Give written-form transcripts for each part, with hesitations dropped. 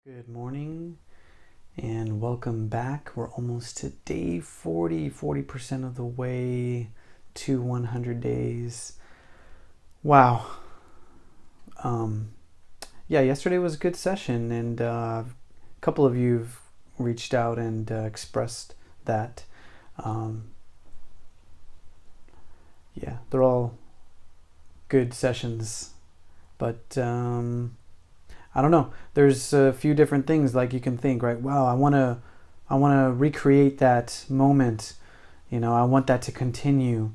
Good morning and welcome back. We're almost to day 40% of the way to 100 days. Wow. Yeah, yesterday was a good session, and a couple of you have reached out and expressed that. Yeah, they're all good sessions, but I don't know. There's a few different things like you can think, right? Wow, I want to recreate that moment. I want that to continue.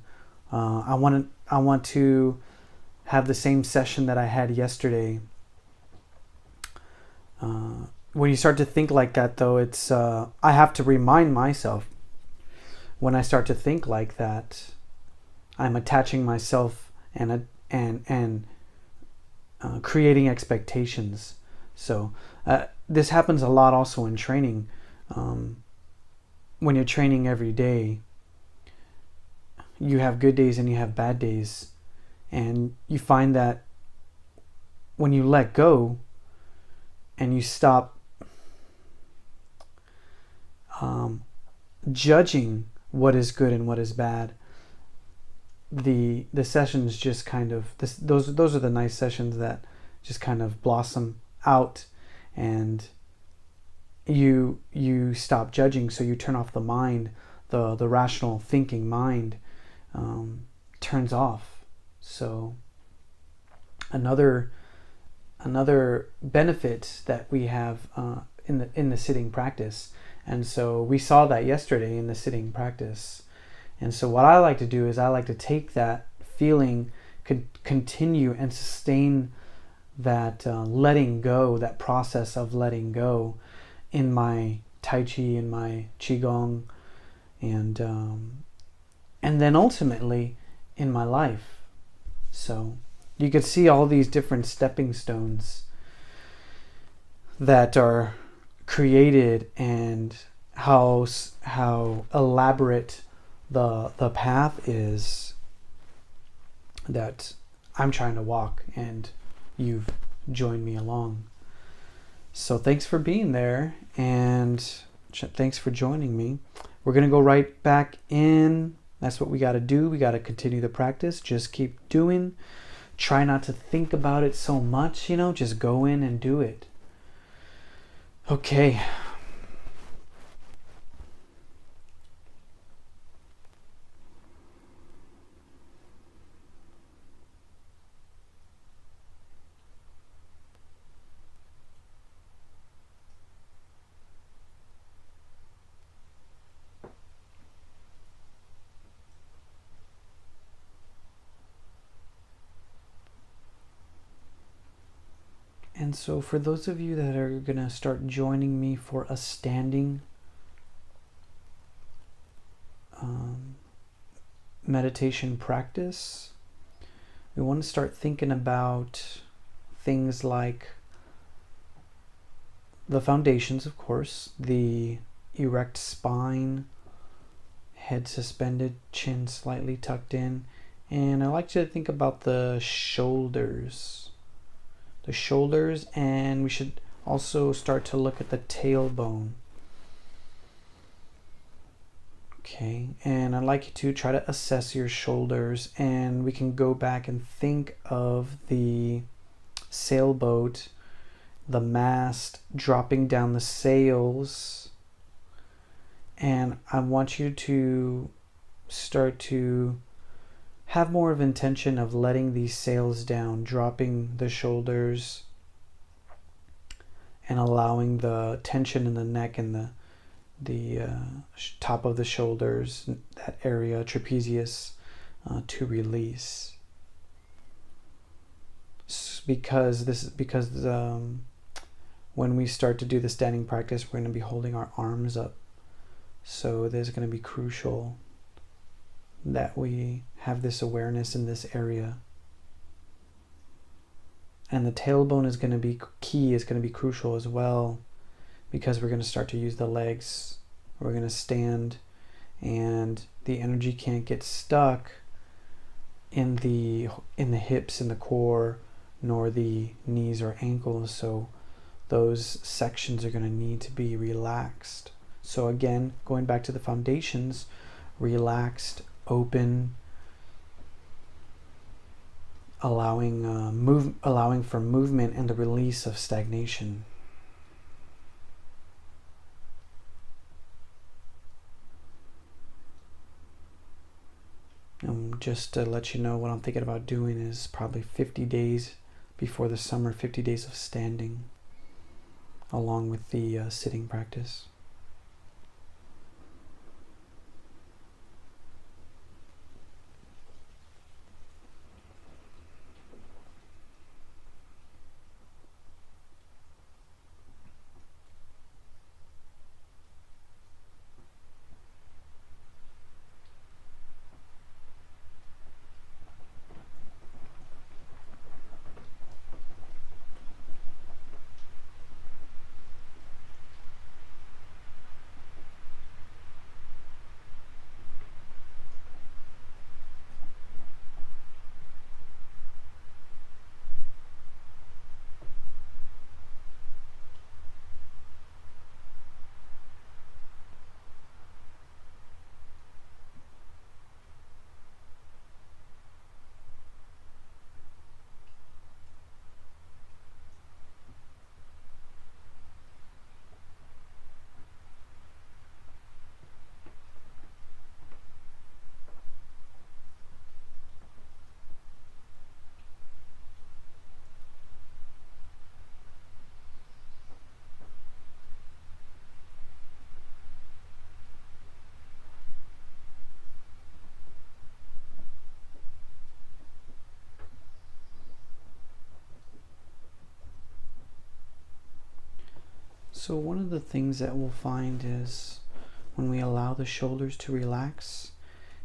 I want to have the same session that I had yesterday. When you start to think like that, though, it's I have to remind myself when I start to think like that, I'm attaching myself and creating expectations. So this happens a lot also in training. When you're training every day, you have good days and you have bad days, and you find that when you let go and you stop judging what is good and what is bad, the sessions just kind of those are the nice sessions that just kind of blossom out, and you stop judging, so you turn off the mind, the rational thinking mind turns off. So another benefit that we have in the sitting practice, and so we saw that yesterday in the sitting practice. And so what I like to do is I like to take that feeling, continue and sustain that letting go, that process of letting go in my Tai Chi, in my Qigong, and then ultimately in my life. So you could see all these different stepping stones that are created, and how elaborate the path is that I'm trying to walk, and you've joined me along. So thanks for being there, and thanks for joining me. We're going to go right back in. That's what we got to do. We got to continue the practice. Just keep doing. Try not to think about it so much, just go in and do it. Okay. And so for those of you that are going to start joining me for a standing meditation practice, we want to start thinking about things like the foundations, of course, the erect spine, head suspended, chin slightly tucked in, and I like to think about the shoulders. And we should also start to look at the tailbone. Okay, and I'd like you to try to assess your shoulders, and we can go back and think of the sailboat, the mast dropping down the sails, and I want you to start to have more of intention of letting these sails down, dropping the shoulders, and allowing the tension in the neck and the top of the shoulders, that area, trapezius, to release. Because when we start to do the standing practice, we're going to be holding our arms up. So there's going to be crucial that we have this awareness in this area. And the tailbone is going to be key, is going to be crucial as well, because we're going to start to use the legs. We're going to stand, and the energy can't get stuck in the hips, in the core, nor the knees or ankles. So those sections are going to need to be relaxed. So again, going back to the foundations, relaxed, open, allowing for movement and the release of stagnation. And just to let you know, what I'm thinking about doing is probably 50 days before the summer, 50 days of standing, along with the sitting practice. So one of the things that we'll find is when we allow the shoulders to relax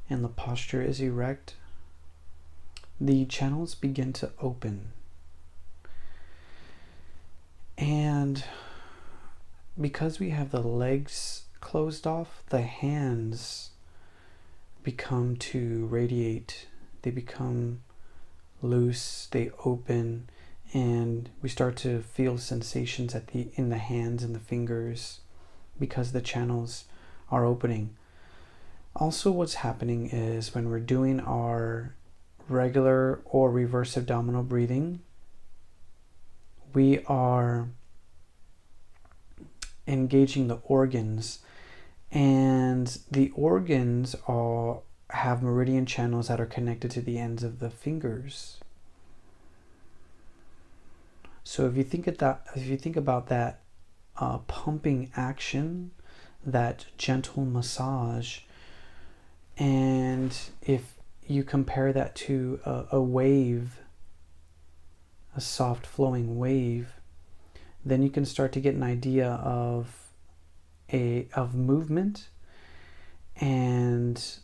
and the posture is erect, the channels begin to open. And because we have the legs closed off, the hands become to radiate. They become loose, they open, and we start to feel sensations in the hands and the fingers because the channels are opening. Also, what's happening is when we're doing our regular or reverse abdominal breathing, we are engaging the organs, and the organs have meridian channels that are connected to the ends of the fingers. So if you think about that pumping action, that gentle massage, and if you compare that to a wave, a soft flowing wave, then you can start to get an idea of movement and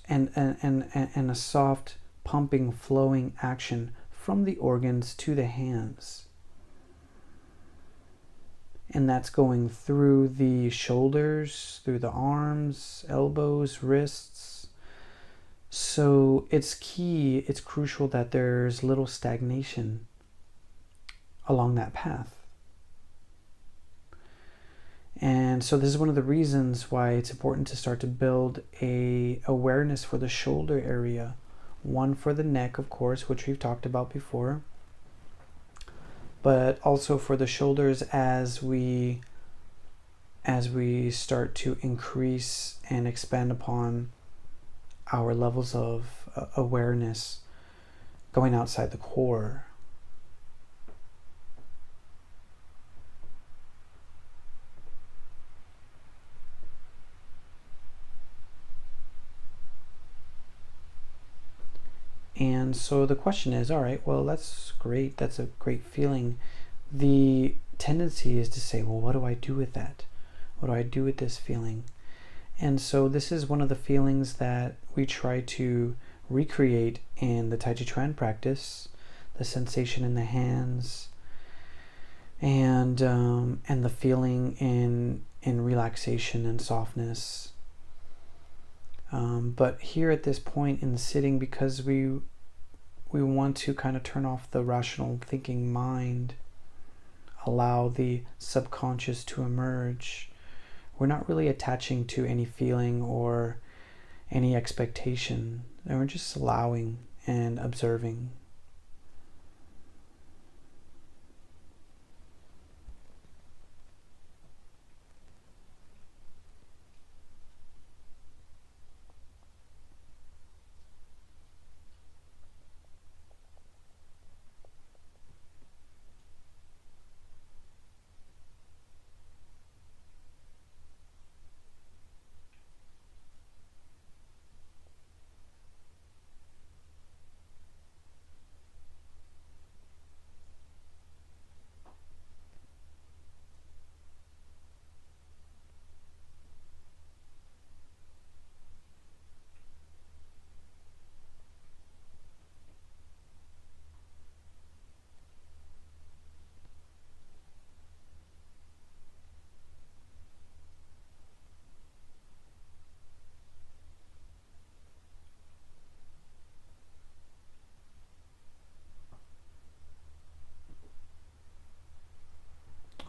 a soft pumping, flowing action from the organs to the hands. And that's going through the shoulders, through the arms, elbows, wrists. So it's crucial that there's little stagnation along that path. And so this is one of the reasons why it's important to start to build a awareness for the shoulder area. One for the neck, of course, which we've talked about before, but also for the shoulders as we start to increase and expand upon our levels of awareness going outside the core. And so the question is, all right, well, that's great. That's a great feeling. The tendency is to say, well, what do I do with that? What do I do with this feeling? And so this is one of the feelings that we try to recreate in the Tai Chi Chuan practice, the sensation in the hands, and the feeling in relaxation and softness. But here at this point in the sitting, because we we want to kind of turn off the rational thinking mind, allow the subconscious to emerge. We're not really attaching to any feeling or any expectation, and we're just allowing and observing.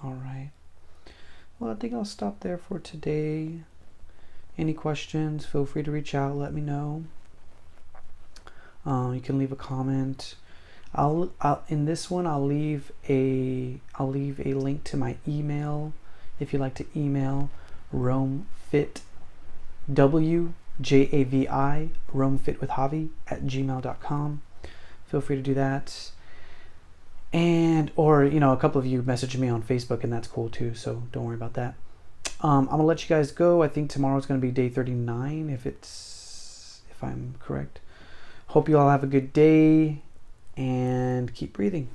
All right. Well, I think I'll stop there for today. Any questions, feel free to reach out, let me know. You can leave a comment. I'll in this one I'll leave a link to my email if you'd like to email romefit WJAVI romefitwithjavi@gmail.com. Feel free to do that. And or a couple of you messaged me on Facebook, and that's cool too, so don't worry about that. I'm gonna let you guys go. I think tomorrow's gonna be day 39 if I'm correct. Hope you all have a good day and keep breathing.